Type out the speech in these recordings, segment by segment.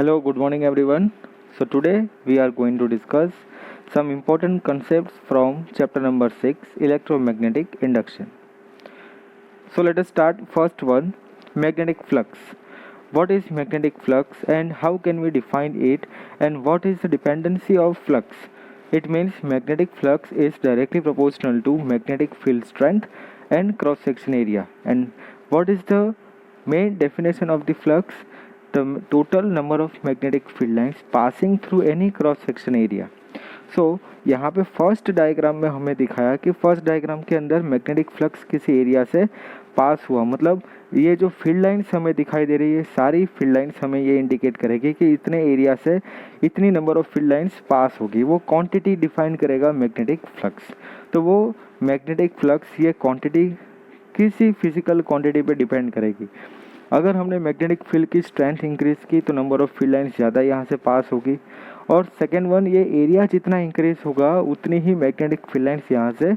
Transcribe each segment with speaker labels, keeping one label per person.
Speaker 1: Hello, good morning everyone. So today we are going to discuss some important concepts from chapter number 6, electromagnetic induction. So let us start first one, magnetic flux. What is magnetic flux and how can we define it, and what is the dependency of flux? It means magnetic flux is directly proportional to magnetic field strength and cross section area. And what is the main definition of the flux? The total number of magnetic field lines passing through any cross section area. सो यहाँ पे first diagram में हमें दिखाया कि first diagram के अंदर magnetic flux किसी area से पास हुआ, मतलब ये जो फील्ड लाइन्स हमें दिखाई दे रही है, सारी फील्ड लाइन्स हमें ये इंडिकेट करेगी कि इतने एरिया से इतनी number of field lines pass होगी। वो क्वांटिटी डिफाइन करेगा मैग्नेटिक फ्लक्स। तो वो मैग्नेटिक फ्लक्स ये क्वांटिटी किसी फिजिकल क्वांटिटी पे डिपेंड करेगी। अगर हमने मैग्नेटिक फील्ड की स्ट्रेंथ इंक्रीज़ की तो नंबर ऑफ़ फील्ड लाइन्स ज़्यादा यहाँ से पास होगी, और सेकेंड वन, ये एरिया जितना इंक्रीज़ होगा उतनी ही मैग्नेटिक फील्ड लाइन्स यहाँ से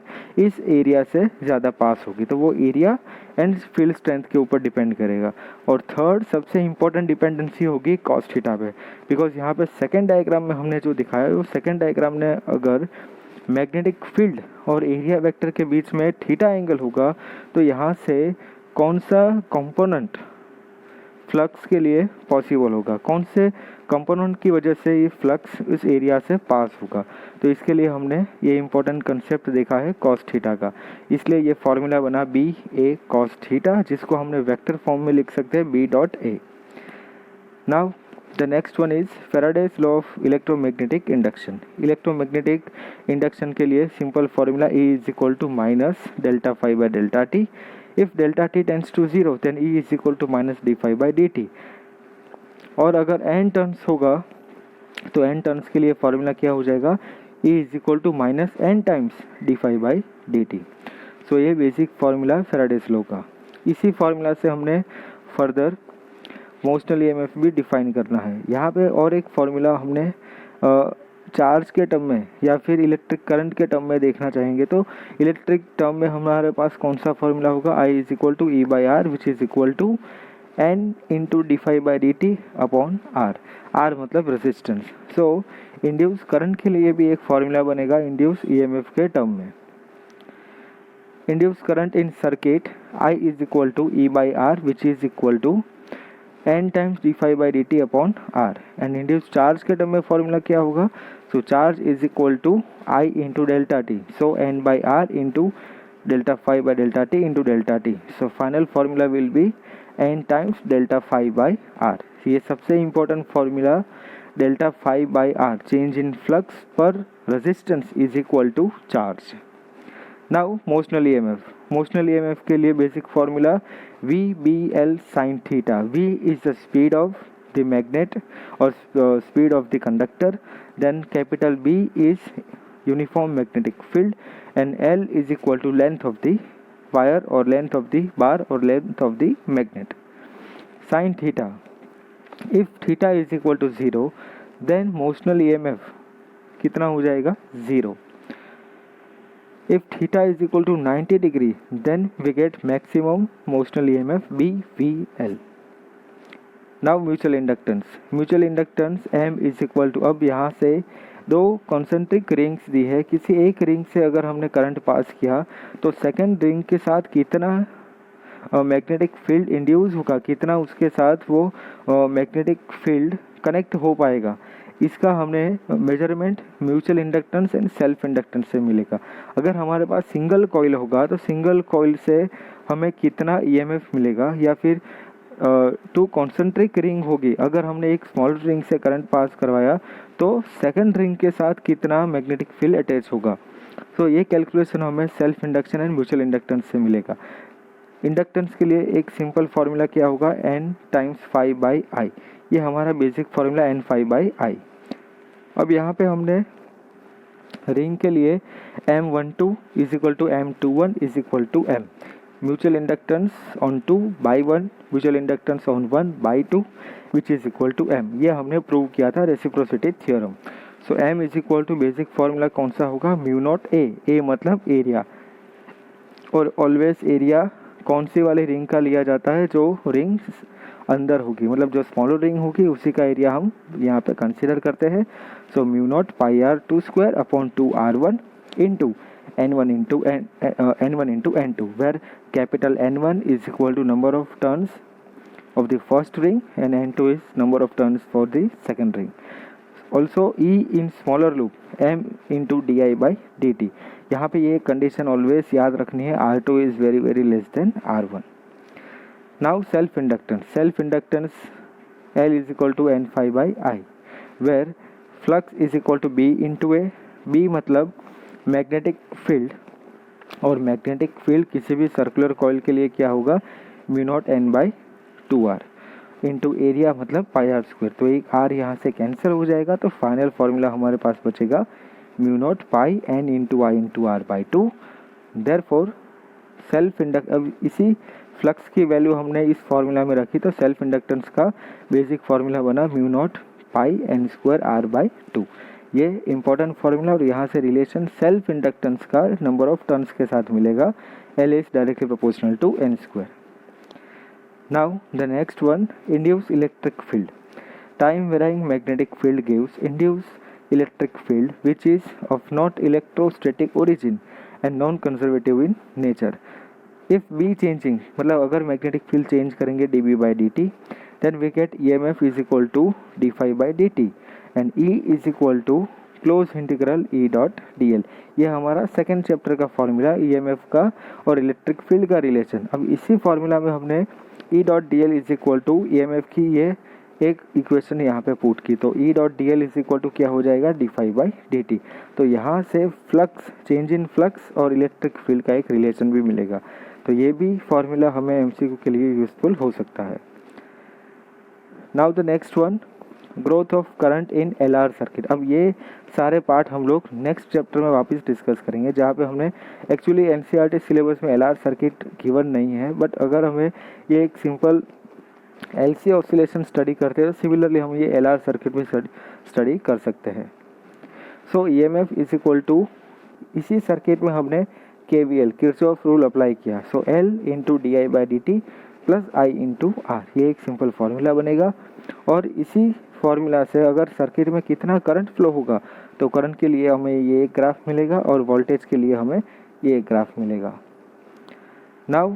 Speaker 1: इस एरिया से ज़्यादा पास होगी। तो वो एरिया एंड फील्ड स्ट्रेंथ के ऊपर डिपेंड करेगा। और थर्ड सबसे इंपॉर्टेंट डिपेंडेंसी होगी कॉस थीटा पे, बिकॉज यहाँ पे सेकेंड डायग्राम में हमने जो दिखाया है वो सेकेंड डायग्राम ने अगर मैग्नेटिक फील्ड और एरिया वेक्टर के बीच में थीटा एंगल होगा तो यहाँ से कौन सा कंपोनेंट फ्लक्स के लिए पॉसिबल होगा, कौन से कंपोनेंट की वजह से ये फ्लक्स इस एरिया से पास होगा। तो इसके लिए हमने ये इम्पोर्टेंट कंसेप्ट देखा है कॉस थीटा का, इसलिए ये फॉर्मूला बना बी ए कॉस थीटा, जिसको हमने वेक्टर फॉर्म में लिख सकते हैं B dot A. Now the next one is Faraday's law of electromagnetic induction. Electromagnetic induction के लिए simple formula E is equal to minus delta phi by delta T. If delta t tends to 0 then E is equal to minus d phi by dt। और अगर n turns होगा तो n turns के लिए formula क्या हो जाएगा, E is equal to minus n times d phi by dt। सो ये बेसिक फार्मूला फैराडेज लॉ का। इसी फार्मूला से हमने फर्दर मोशनल EMF भी डिफाइन करना है। यहाँ पे और एक फार्मूला हमने चार्ज के टर्म में या फिर इलेक्ट्रिक करंट के टर्म में देखना चाहेंगे, तो इलेक्ट्रिक टर्म में हमारे पास कौन सा फॉर्मूला होगा, I is equal to E by R which is equal to N into D phi by D T upon R. R मतलब रेजिस्टेंस। सो इंड्यूस करंट के लिए भी एक फॉर्मूला बनेगा इंड्यूस EMF के टर्म में। Induce current in circuit I is equal to E by R which is equal to n times D phi by D T upon R. And induce charge के term में formula क्या होगा, so charge is equal to I into delta T, so n by R into delta phi by delta T into delta T. So final formula will be n times delta phi by R. ये सबसे important formula delta phi by R, change in flux per resistance is equal to charge. Now motional EMF। Motional EMF के लिए basic formula V B L sin theta. V is the speed of the magnet और speed of the conductor, then capital B is uniform magnetic field and L is equal to length of the wire और length of the bar और length of the magnet. sin theta, if theta is equal to 0 then motional EMF कितना हो जाएगा, 0। If theta is equal to 90 degree then we get maximum motional EMF BVL। Now mutual inductance। mutual inductance M is equal to, अब यहाँ से दो concentric rings दी है, किसी एक रिंग से अगर हमने करंट पास किया तो सेकेंड रिंग के साथ कितना मैग्नेटिक फील्ड इंड्यूस होगा, कितना उसके साथ वो मैग्नेटिक फील्ड कनेक्ट हो पाएगा, इसका हमने measurement mutual inductance and self inductance से मिलेगा। अगर हमारे पास सिंगल कॉइल होगा तो सिंगल कॉइल से हमें कितना EMF मिलेगा, या फिर टू कॉन्सेंट्रिक रिंग होगी, अगर हमने एक स्मॉल रिंग से करंट पास करवाया तो सेकंड रिंग के साथ कितना मैग्नेटिक फील्ड अटैच होगा। सो ये कैलकुलेशन हमें self induction and mutual inductance से मिलेगा। इंडक्टेंस के लिए एक सिंपल फार्मूला क्या होगा, n times phi by I. ये हमारा basic formula n phi by I. अब यहाँ पे हमने रिंग के लिए M12 is equal to M21 is equal to M, mutual inductance on 2 by 1, mutual inductance on 1 by 2 which is equal to M। ये हमने प्रूव किया था reciprocity theorem. So M is equal to basic formula कौन सा होगा, mu naught A मतलब area, और always area कौन सी वाली रिंग का लिया जाता है, जो रिंग अंदर होगी, मतलब जो स्मॉलर रिंग होगी उसी का एरिया हम यहाँ पे कंसिडर करते हैं। So mu naught pi R two square upon 2r1 into n1 into n2 where capital N1 is equal to number of turns of the first ring and n2 is number of turns for the second ring. Also E in smaller loop m into di by dt. यहाँ पे ये condition always याद रखनी है, R2 is very less than R1. Now self inductance L is equal to n phi by I where flux is equal to B into A. B मतलब magnetic field, और magnetic field किसी भी circular coil के लिए क्या होगा, mu not N by 2r into area मतलब पाई R square. तो एक r यहाँ से कैंसिल हो जाएगा, तो फाइनल फार्मूला हमारे पास बचेगा mu naught pi N into I into R by 2। Therefore self induct, अब इसी फ्लक्स की वैल्यू हमने इस फार्मूला में रखी, तो सेल्फ इंडक्टेंस का बेसिक फार्मूला बना mu naught pi N square R by 2। ये इंपॉर्टेंट फार्मूला, और यहाँ से रिलेशन सेल्फ इंडक्टेंस का नंबर ऑफ टर्न्स के साथ मिलेगा, L is directly proportional to n square. Now the next one, induce electric field. Time varying magnetic field gives induce electric field which is of not electrostatic origin and non conservative in nature. If B changing, मतलब अगर magnetic field change करेंगे dB by dt, then we get EMF is equal to d phi by dt and E is equal to close integral E dot dl। ये हमारा second chapter का formula EMF का और electric field का relation. अब इसी formula में हमने E dot dl is equal to EMF की ये एक इक्वेशन यहाँ पे पुट की, तो E dot dl is equal to क्या हो जाएगा, d phi by dt। तो यहाँ से फ्लक्स, चेंज इन फ्लक्स और इलेक्ट्रिक फील्ड का एक रिलेशन भी मिलेगा, तो ये भी फॉर्मूला हमें MCQ के लिए यूजफुल हो सकता है। Now the next one, growth of current in LR circuit. अब ये सारे पार्ट हम लोग नेक्स्ट चैप्टर में वापस डिस्कस करेंगे, जहाँ पे हमने एक्चुअली NCERT सिलेबस में LR सर्किट गिवन नहीं है, बट अगर हमें ये एक सिंपल LC ऑसिलेशन स्टडी करते हैं तो सिमिलरली हम ये LR सर्किट भी स्टडी कर सकते हैं। So EMF is equal to, इसी सर्किट में हमने KVL किरचॉफ रूल अप्लाई किया, so L into D by D T plus I into R, ये एक सिंपल फार्मूला बनेगा। और इसी फार्मूला से अगर सर्किट में कितना करंट फ्लो होगा, तो करंट के लिए हमें ये ग्राफ मिलेगा और वोल्टेज के लिए हमें ये ग्राफ मिलेगा। Now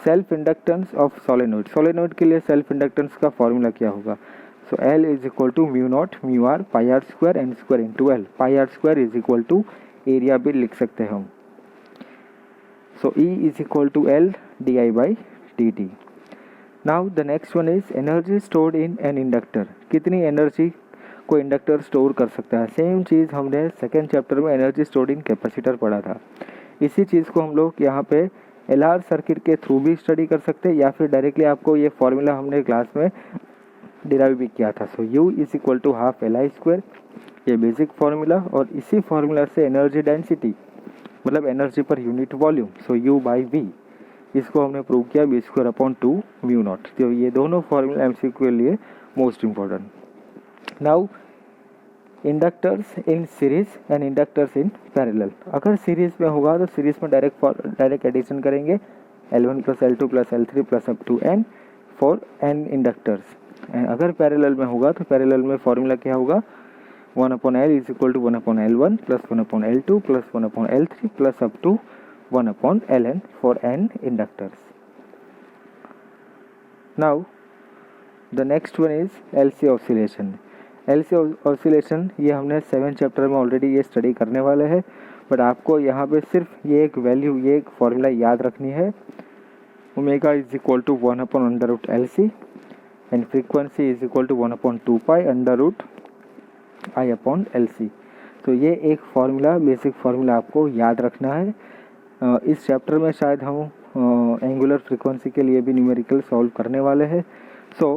Speaker 1: self inductance of solenoid. Solenoid के लिए सेल्फ इंडक्टेंस का फॉर्मूला क्या होगा, so L is equal to mu naught mu R pi R square N square into L. Pi R square is equal to area भी लिख सकते हैं हम, so E is equal to L D I by D T. Now the next one is energy stored in an inductor. कितनी energy को inductor store कर सकता है, सेम चीज़ हमने सेकेंड चैप्टर में एनर्जी स्टोर्ड इन कैपेसिटर पढ़ा था। इसी चीज़ को हम लोग यहाँ पे LR सर्किट के थ्रू भी स्टडी कर सकते हैं, या फिर डायरेक्टली आपको ये फॉर्मूला हमने क्लास में डिराइव भी किया था, so U is equal to half LI square, ये बेसिक फार्मूला। और इसी फार्मूला से एनर्जी डेंसिटी मतलब energy per unit volume, so U by V, इसको हमने प्रूव किया B square upon 2 mu naught. तो ये दोनों फॉर्मूला MCQ के लिए most important. Now inductors in series and inductors in parallel. अगर सीरीज में होगा तो सीरीज में डायरेक्ट एडिशन करेंगे L1 plus L2 plus L3 plus up to N for N inductors. And अगर पैरेलल में होगा तो पैरेलल में फॉर्मूला क्या होगा, 1 upon L is equal to 1 upon L1 plus 1 upon L2 plus 1 upon L3 plus up to 1 upon Ln for n inductors. Now the next one is LC oscillation. LC oscillation ये हमने 7 chapter में already ये study करने वाले हैं, but आपको यहाँ पे सिर्फ ये एक वैल्यू, ये एक फॉर्मूला याद रखनी है, omega is equal to 1 upon under root LC and frequency is equal to 1 upon 2 pi under root I upon LC। तो ये एक फॉर्मूला, बेसिक फॉर्मूला आपको याद रखना है। इस चैप्टर में शायद हम एंगुलर फ्रीक्वेंसी के लिए भी न्यूमेरिकल सॉल्व करने वाले हैं। So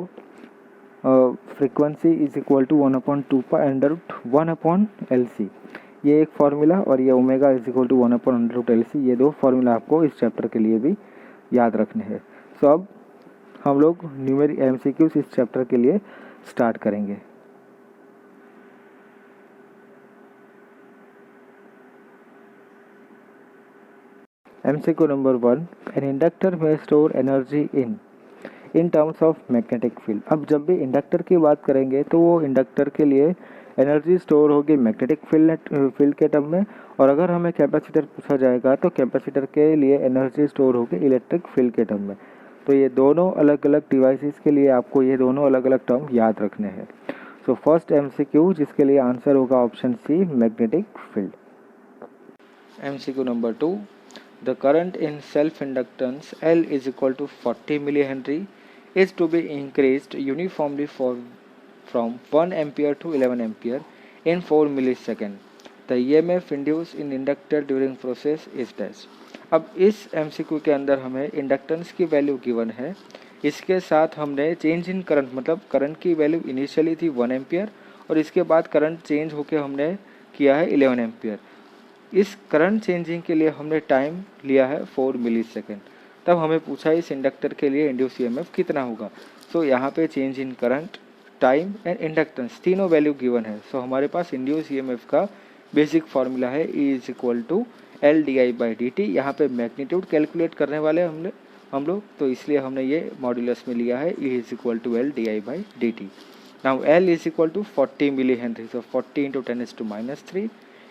Speaker 1: frequency is equal to 1 upon 2 pi under root 1 upon LC, ये एक फार्मूला, और ये omega is equal to 1 upon under root LC, ये दो फार्मूला आपको इस चैप्टर के लिए भी याद रखने हैं। सो अब हम लोग न्यूमेरिक MCQs इस चैप्टर के लिए स्टार्ट करेंगे। MCQ number 1, an inductor may store energy in in terms of magnetic field. अब जब भी इंडक्टर की बात करेंगे तो वो इंडक्टर के लिए एनर्जी स्टोर होगी मैग्नेटिक फील्ड के टर्म में, और अगर हमें कैपेसिटर पूछा जाएगा तो कैपेसिटर के लिए एनर्जी स्टोर होगी इलेक्ट्रिक फील्ड के टर्म में। तो ये दोनों अलग अलग डिवाइसेस के लिए आपको ये दोनों अलग अलग टर्म याद रखने हैं। सो फर्स्ट MCQ जिसके लिए आंसर होगा option C, magnetic field. MCQ number 2, the current in self inductance L is equal to 40 millihenry is to be increased uniformly from 1 ampere to 11 ampere in 4 millisecond. The EMF induced in inductor during process is dash. अब इस MCQ के अंदर हमें inductance की value given है, इसके साथ हमने चेंज इन करंट मतलब करंट की वैल्यू इनिशियली थी 1 एम्पियर और इसके बाद करंट चेंज होकर हमने किया है 11 एम्पियर। इस करंट चेंजिंग के लिए हमने टाइम लिया है 4 मिलीसेकेंड। तब हमें पूछा इस इंडक्टर के लिए इंड्यूस EMF कितना होगा। सो यहाँ पे change in current, time and inductance तीनों वैल्यू गिवन है। सो हमारे पास इंड्यूस EMF का बेसिक फार्मूला है E is equal to LdI/dt। यहाँ पे मैग्नीट्यूड कैलकुलेट करने वाले हम लोग तो इसलिए हमने ये मॉड्यूलस में लिया है E is equal to LdI/dt। Now L is equal to 40 milli henry, so 40 into 10⁻³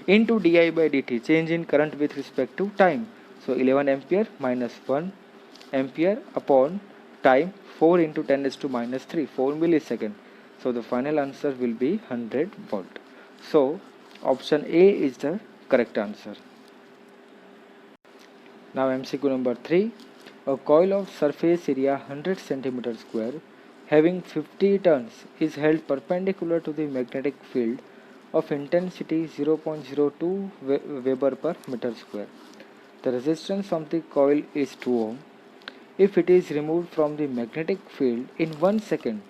Speaker 1: into di/dt, change in current with respect to time. So 11 ampere minus 1 ampere upon time 4 into 10⁻³ 4 millisecond. So the final answer will be 100 volt. So option A is the correct answer. Now MCQ number 3, a coil of surface area 100 centimeter square having 50 turns is held perpendicular to the magnetic field of intensity 0.02 Weber per meter square. The resistance of the coil is 2 ohm. If it is removed from the magnetic field in 1 second,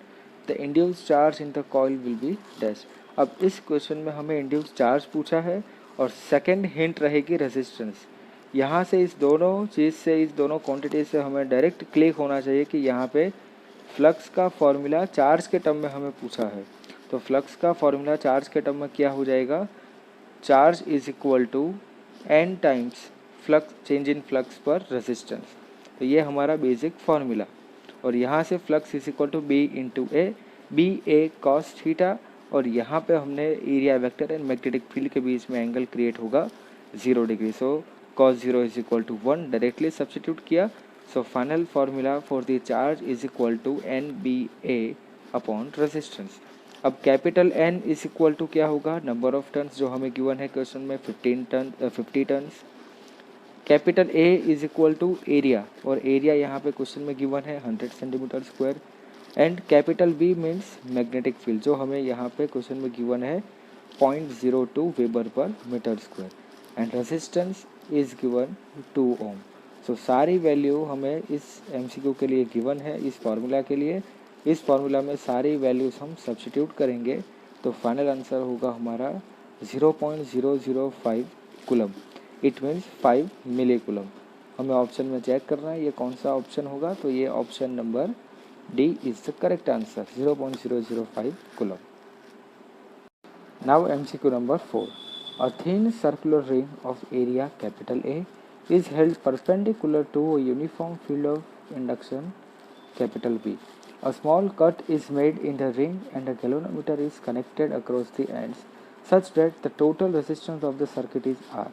Speaker 1: the induced charge in the coil will be dash. अब इस question में हमें induce charge पूछा है और second hint रहेगी resistance. यहाँ से इस दोनों चीज़ से, इस दोनों क्वांटिटी से हमें डायरेक्ट क्लिक होना चाहिए कि यहाँ पे फ्लक्स का फॉर्मूला चार्ज के टर्म में हमें पूछा है। तो फ्लक्स का फॉर्मूला चार्ज के टर्म में क्या हो जाएगा, charge is equal to n times flux change in flux per resistance. तो ये हमारा बेसिक फार्मूला, और यहाँ से flux is equal to B into A, B A cos theta, और यहाँ पे हमने area vector and magnetic field के बीच में एंगल क्रिएट होगा 0 degree. So cos 0 is equal to 1 directly substitute किया। So final formula for the charge is equal to NBA upon resistance. अब capital N is equal to क्या होगा, number of turns जो हमें गिवन है question में 50 turns. Capital A is equal to area, और area यहाँ पे क्वेश्चन में गिवन है 100 centimetre square. And capital B means magnetic field जो हमें यहाँ पे क्वेश्चन में गिवन है 0.02 weber per metre square. And resistance is given 2 ohm. So सारी वैल्यू हमें इस MCQ के लिए गिवन है। इस फार्मूला के लिए, इस फार्मूला में सारी वैल्यूज हम सब्स्टिट्यूट करेंगे तो फाइनल आंसर होगा हमारा 0.005 coulomb. It means 5 milli coulomb. हमें ऑप्शन में चेक करना है ये कौन सा ऑप्शन होगा, तो ये option number D is the correct answer, 0.005 coulomb. Now MCQ number 4, a thin circular ring of area capital A is held perpendicular to a uniform field of induction capital B. A small cut is made in the ring and a galvanometer is connected across the ends such that the total resistance of the circuit is R.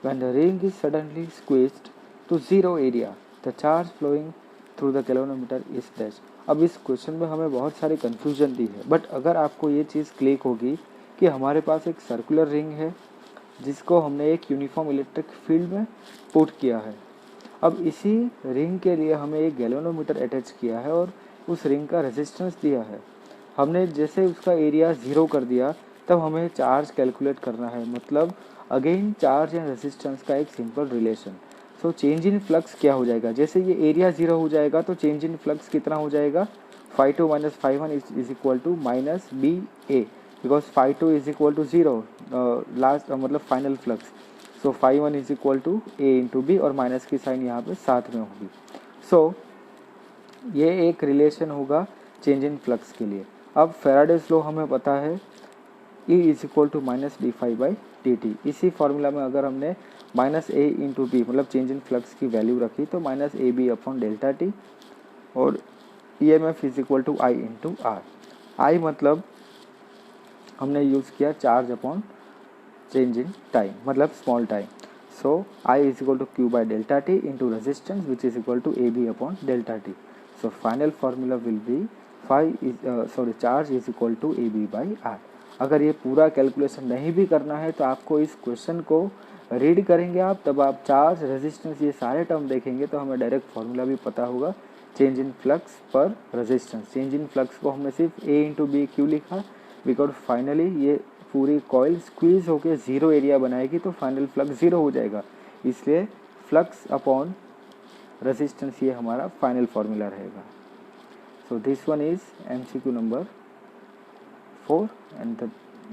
Speaker 1: When the ring is suddenly squeezed to zero area, the charge flowing through the galvanometer is dash. अब इस question में हमें बहुत सारी confusion दी है, but अगर आपको ये चीज़ क्लिक होगी कि हमारे पास एक सर्कुलर रिंग है जिसको हमने एक यूनिफॉर्म इलेक्ट्रिक फील्ड में पुट किया है। अब इसी रिंग के लिए हमें एक गैल्वेनोमीटर अटैच किया है और उस रिंग का रेजिस्टेंस दिया है। हमने जैसे उसका एरिया 0 कर दिया तब हमें चार्ज कैलकुलेट करना है, मतलब अगेन चार्ज एंड रेजिस्टेंस का एक simple relation. So change in flux क्या हो जाएगा, जैसे ये एरिया 0 हो जाएगा तो चेंज इन फ्लक्स कितना हो जाएगा, φ2 minus φ1 is equal to minus BA, because φ2 is equal to 0 last मतलब final flux. So φ1 is equal to A into B, और माइनस की साइन यहाँ पे साथ में होगी। सो ये एक रिलेशन होगा चेंज इन फ्लक्स के लिए। अब फेराडेज लॉ हमें पता है E is equal to minus dφ/dt। इसी फार्मूला में अगर हमने माइनस A इंटू B मतलब चेंज इन फ्लक्स की वैल्यू रखी तो minus AB upon delta T, और EMF is equal to I into R. I मतलब हमने यूज़ किया charge upon change in time, मतलब small time. So I is equal to Q by delta T into resistance which is equal to A B upon delta T. So final formula will be charge is equal to A B by R. अगर ये पूरा calculation नहीं भी करना है तो आपको इस क्वेश्चन को रीड करेंगे आप, तब आप चार्ज, रेजिस्टेंस, ये सारे टर्म देखेंगे तो हमें डायरेक्ट फार्मूला भी पता होगा। Change in flux per resistance, change in flux को हमने सिर्फ ए इंटू बी क्यों लिखा, बिकॉज फाइनली ये पूरी कॉइल स्क्वीज होकर जीरो एरिया बनाएगी तो फाइनल फ्लक्स जीरो हो जाएगा, इसलिए फ्लक्स अपॉन रेजिस्टेंस ये हमारा फाइनल फार्मूला रहेगा। So this one is MCQ number 4 and the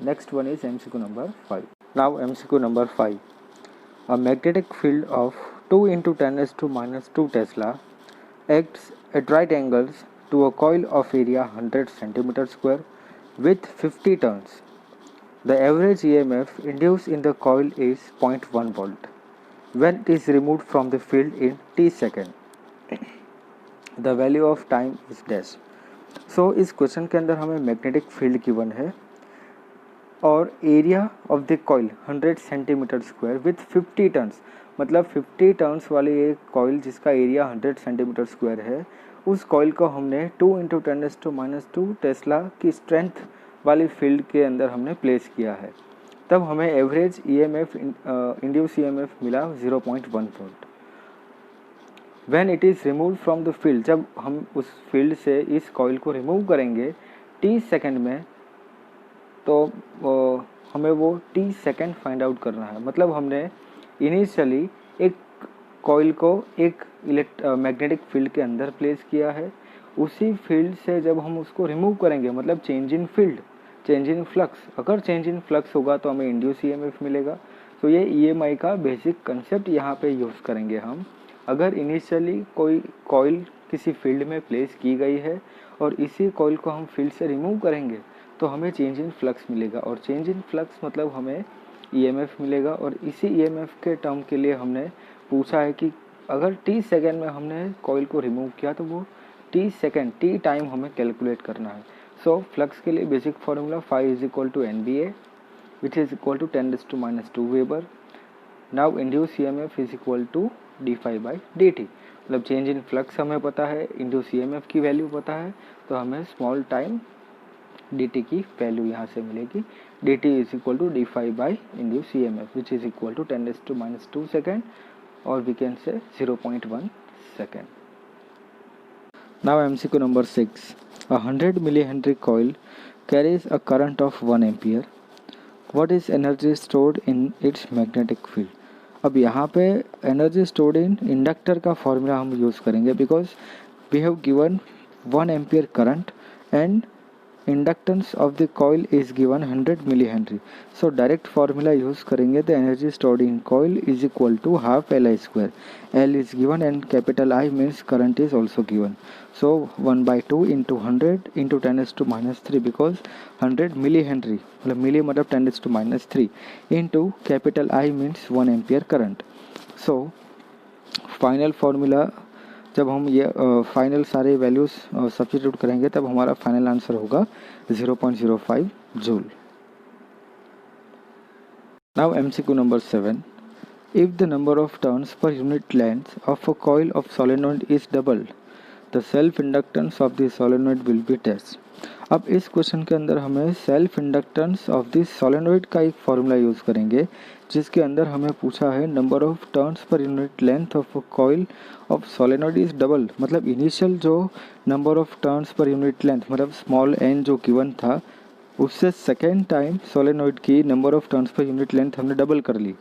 Speaker 1: next one is MCQ number 5. Now MCQ number 5. A magnetic field of 2 into 10 raised to minus 2 Tesla acts at right angles to a coil of area 100 centimeter square with 50 turns. The average EMF induced in the coil is 0.1 volt when it is removed from the field in t second. The value of time is dash. सो इस question के अंदर हमें magnetic field given है और area of the coil 100 centimetre square with 50 turns, मतलब 50 turns वाली एक coil जिसका एरिया 100 सेंटीमीटर स्क्वायर है, उस कॉइल को हमने 2 इंटू 10⁻² टेस्ला की स्ट्रेंथ वाली फील्ड के अंदर हमने प्लेस किया है। तब हमें एवरेज EMF इंड्यूस EMF मिला 0.1 volt. When it is removed from the field, जब हम उस फील्ड से इस कॉइल को रिमूव करेंगे t सेकेंड में, तो हमें वो t सेकेंड फाइंड आउट करना है। मतलब हमने इनिशियली एक कॉइल को एक मैग्नेटिक फील्ड के अंदर प्लेस किया है, उसी फील्ड से जब हम उसको रिमूव करेंगे, मतलब change in field, change in flux, अगर चेंज इन फ्लक्स होगा तो हमें इंड्यूस EMF मिलेगा। तो ये EMI का बेसिक कंसेप्ट यहाँ पे यूज़ करेंगे हम। अगर इनिशियली कोई कॉइल किसी फील्ड में प्लेस की गई है और इसी कॉइल को हम फील्ड से रिमूव करेंगे तो हमें चेंज इन फ्लक्स मिलेगा, और चेंज इन फ्लक्स मतलब हमें EMF मिलेगा। और इसी EMF के टर्म के लिए हमने पूछा है कि अगर t सेकेंड में हमने कॉइल को रिमूव किया तो वो t सेकेंड, t टाइम हमें कैलकुलेट करना है। सो फ्लक्स के लिए basic formula phi is equal to NBA which is equal to 10⁻² weber. Now induce EMF is equal to d∅/dt, मतलब चेंज इन फ्लक्स हमें पता है, इंड्यूस EMF की वैल्यू पता है, तो हमें स्मॉल टाइम dt की वैल्यू यहाँ से मिलेगी। dt is equal to d∅ induce EMF which is equal to 10⁻² second, और we can say 0.1 second. Now MCQ number 6. A 100 millihenry coil carries a current of 1 ampere. What is energy stored in its magnetic field? अब यहाँ पे energy stored in inductor का formula हम use करेंगे, because we have given 1 ampere current and inductance of the coil is given 100 millihenry. So direct formula use करेंगे, the energy stored in coil is equal to half LI²। L is given and capital I means current is also given. So 1/2 into 100 into 10⁻³ because 100 milli henry, मतलब milli मतलब 10⁻³ into capital I means 1 ampere current. So final formula जब हम ये final सारे values substitute करेंगे तब हमारा final answer होगा 0.05 joule. Now MCQ number 7. If the number of turns per unit length of a coil of solenoid is doubled, the self inductance of the solenoid will be dash. अब इस question के अंदर हमें self inductance of this solenoid का एक formula use करेंगे, जिसके अंदर हमें पूछा है number of turns per unit length of a coil of solenoid is double. मतलब इनिशियल जो number of turns per unit length मतलब स्मॉल n जो गिवन था, उससे सेकेंड टाइम सोलेनॉइड की number of turns per unit length हमने double कर ली,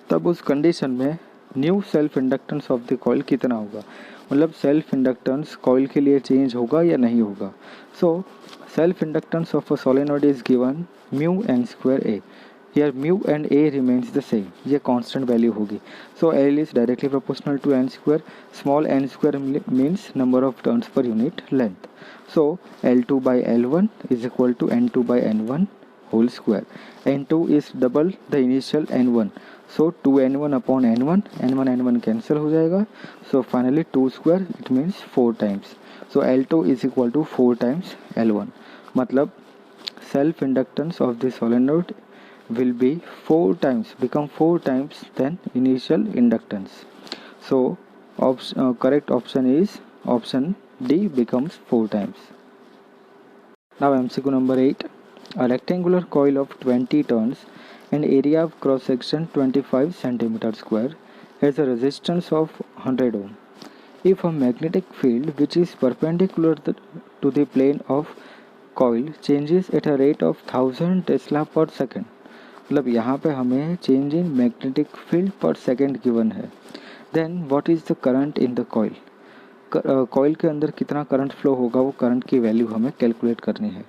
Speaker 1: तब उस कंडीशन में new self inductance of the coil कितना होगा, मतलब सेल्फ इंडक्टेंस कॉइल के लिए चेंज होगा या नहीं होगा। So self inductance of a solenoid is given μn²a। Here mu and A remains the same, ये कांस्टेंट वैल्यू होगी। So L is directly proportional to n², small n² means number of turns per unit length. So L2/L1 is equal to N2/N1 whole square. n2 is double the initial n1, so 2n1 upon n1, n1 cancel हो जाएगा, so finally 2 square, it means 4 times. So L2 is equal to 4 times L1. मतलब self inductance of the solenoid will be 4 times, become 4 times than initial inductance. So correct option is option D, becomes 4 times. Now MCQ number 8. A rectangular coil of 20 turns and area of cross section 25 cm square has a resistance of 100 ohm. If a magnetic field which is perpendicular to the plane of coil changes at a rate of 1000 tesla per second, मतलब यहाँ पे हमें change in magnetic field per second given है, then what is the current in the coil. Coil के अंदर कितना current flow होगा, वो करंट की वैल्यू हमें कैलकुलेट करनी है.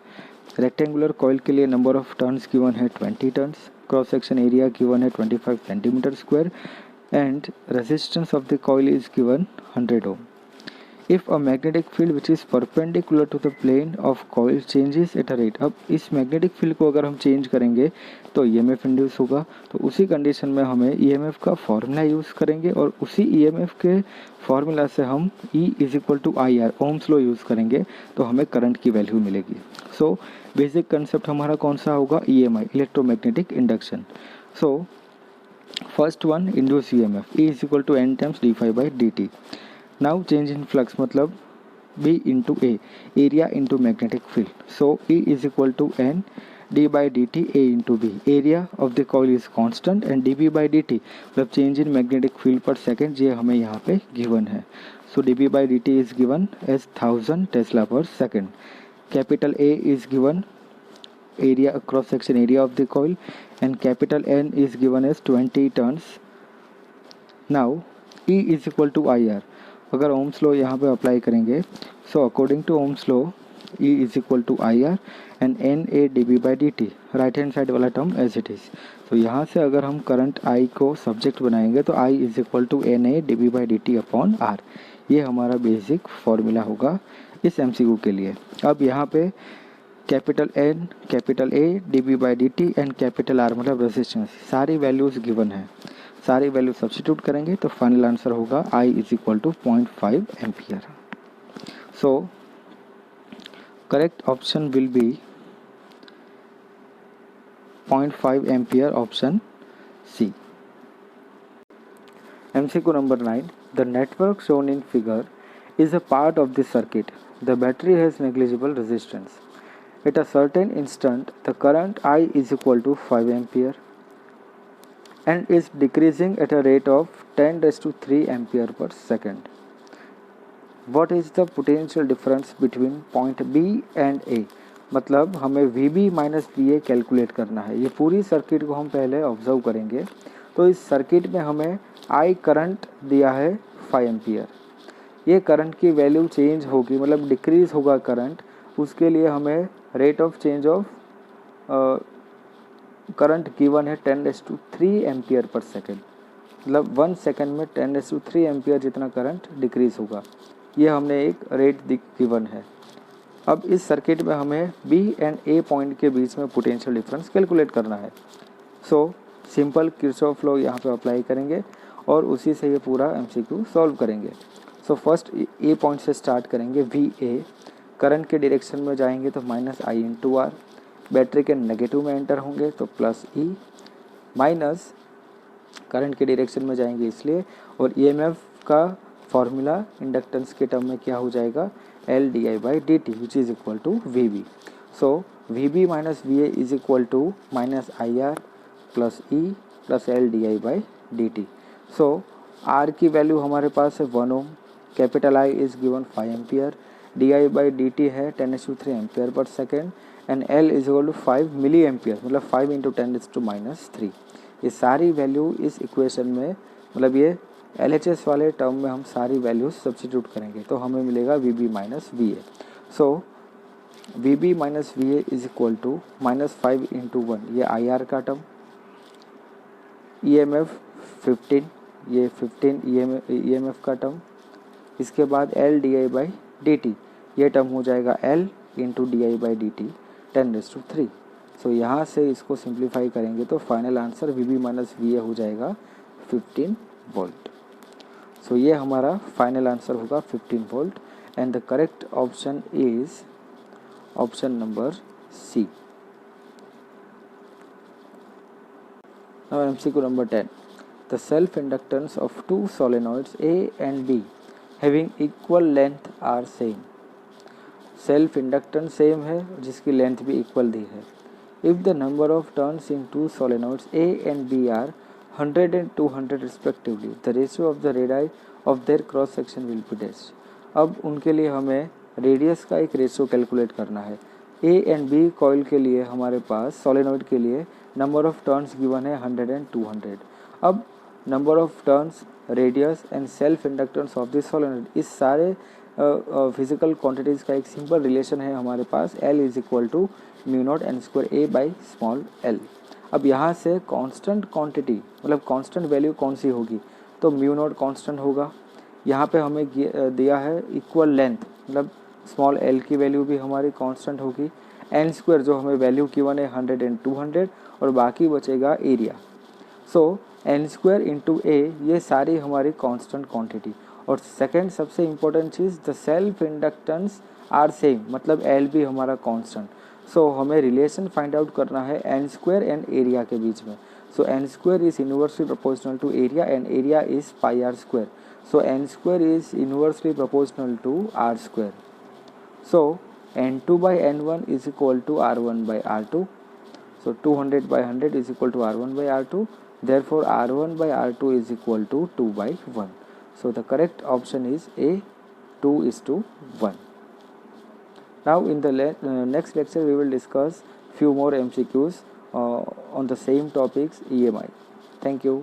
Speaker 1: रेक्टेंगुलर कॉइल के लिए नंबर ऑफ टर्न्स गिवन है 20 turns, cross section area given है 25 centimetre square and resistance of the coil is given 100 ohm. If a magnetic field which is perpendicular to the plane of coil changes at a rate. अब इस magnetic field को अगर हम change करेंगे तो EMF induce होगा, तो उसी कंडीशन में हमें ईएमएफ का फॉर्मूला यूज़ करेंगे और उसी ईएमएफ के फॉर्मूला से हम E is equal to I R, ohm's law use करेंगे तो हमें करंट की वैल्यू मिलेगी. सो बेसिक कंसेप्ट हमारा कौन सा होगा, EMI, electromagnetic induction. So first one, induce EMF E is equal to n times d∅dt. Now change in flux मतलब B into A, area into magnetic field. So E is equal to n d/dt A into B. Area of the coil is constant and dB/dt मतलब change in magnetic field per second, ये हमें यहाँ पे given है. So dB/dt is given as 1000 tesla per second. Capital A is given area cross section area of the coil and capital N is given as 20 turns. Now E is equal to IR. अगर ohm's law यहाँ पे apply करेंगे, so according to ohm's law E is equal to IR and NA dB/dt, right hand side वाला term as it is. तो यहाँ से अगर हम करंट I को सब्जेक्ट बनाएंगे तो I is equal to NA dB/dt upon R. ये हमारा बेसिक फॉर्मूला होगा इस MCQ के लिए. अब यहाँ पे capital N, capital A, dB/dt and capital R मतलब रेजिस्टेंस, सारी वैल्यूज़ गिवन है. सारी वैल्यू सब्स्टिट्यूट करेंगे तो फाइनल आंसर होगा I is equal to 0.5 ampere. So correct option will be 0.5 ampere, option C. MCQ number 9. The network shown in figure is a part of this circuit. The battery has negligible resistance. At a certain instant, the current I is equal to 5 ampere and is decreasing at a rate of 10 raised to 3 ampere per second. What is the potential difference between point B and A? मतलब हमें VB minus VA calculate करना है. ये पूरी circuit को हम पहले observe करेंगे. तो इस सर्किट में हमें I करंट दिया है 5 एम्पियर. ये करंट की वैल्यू चेंज होगी, मतलब डिक्रीज होगा करंट. उसके लिए हमें rate of change of current given है 10 raise to 3 ampere per second, मतलब 1 सेकेंड में 10 रेज़ टू 3 एम्पियर जितना करंट डिक्रीज होगा. ये हमने एक रेट गिवन है. अब इस सर्किट में हमें B एंड A पॉइंट के बीच में पोटेंशियल डिफरेंस कैलकुलेट करना है. सो सिंपल किरचॉफ लॉ यहाँ पे अप्लाई करेंगे और उसी से ये पूरा MCQ सॉल्व करेंगे. सो फर्स्ट A पॉइंट से स्टार्ट करेंगे. VA करंट के डायरेक्शन में जाएंगे तो minus I into R, battery के नेगेटिव में एंटर होंगे तो प्लस E, माइनस करंट के डायरेक्शन में जाएंगे इसलिए, और EMF का फॉर्मूला इंडक्टेंस के टर्म में क्या हो जाएगा, L/di/dt which is equal to VB. So VB minus VA is equal to minus IR plus E plus L/di/dt. So R की वैल्यू हमारे पास है 1 ohm, capital I is given 5 ampere, di/dt है 10⁻³ ampere per second and L is equal to 5 milli ampere, मतलब 5 into 10⁻⁻3. ये सारी value इस इक्वेशन में, मतलब ये LHS वाले टर्म में हम सारी वैल्यूज सब्स्टिट्यूट करेंगे तो हमें मिलेगा VB minus VA. So VB minus VA is equal to minus 5 into 1, ये IR का टर्म, EMF 15, ये 15 EMF का टर्म, इसके बाद L/di/dt, ये टर्म हो जाएगा L इंटू di/dt 10⁻³ सो यहाँ से इसको सिंप्लीफाई करेंगे तो final answer VB minus VA हो जाएगा 15 वोल्ट। सो ये हमारा फाइनल आंसर होगा 15 volt and the correct option is option number C. Now MCQ number 10. The self-inductance of two solenoids A and B having equal length are same. Self inductance same है जिसकी length भी equal दी है। If the number of turns in two solenoids A and B are 100 and 200 respectively, the ratio of the radii of their cross section will be dash। अब उनके लिए हमें radius का एक रेशियो कैलकुलेट करना है। A एंड B कॉइल के लिए हमारे पास सोलेनॉइड के लिए नंबर ऑफ टर्न्स गिवन है 100 एंड 200। अब number of turns, radius and self inductance of this solenoid, इस सारे फिजिकल क्वांटिटीज़ का एक सिंपल रिलेशन है हमारे पास, L is equal to mu not N square A by small L. अब यहाँ से कांस्टेंट क्वांटिटी मतलब कांस्टेंट वैल्यू कौन सी होगी, तो म्यू नॉट कांस्टेंट होगा। यहाँ पे हमें दिया है इक्वल लेंथ, मतलब स्मॉल एल की वैल्यू भी हमारी कांस्टेंट होगी। एन स्क्वायर जो हमें वैल्यू गिवन है 100 एंड 200 और बाकी बचेगा area. So N square into A, ये सारी हमारी कांस्टेंट क्वांटिटी। और सेकंड सबसे इम्पोर्टेंट चीज़, the self inductance are same, मतलब एल भी हमारा कांस्टेंट। सो हमें रिलेशन फाइंड आउट करना है एन स्क्वायर एंड एरिया के बीच में। So N square is inversely proportional to area and area is pi R square. So N square is inversely proportional to R square. So n2 by n1 is equal to r1 by r2. So 200 by 100 is equal to r1 by r2. Therefore r1 by r2 is equal to 2 by 1. So the correct option is A, 2:1. Now in the next lecture we will discuss few more MCQs on the same topics EMI. Thank you.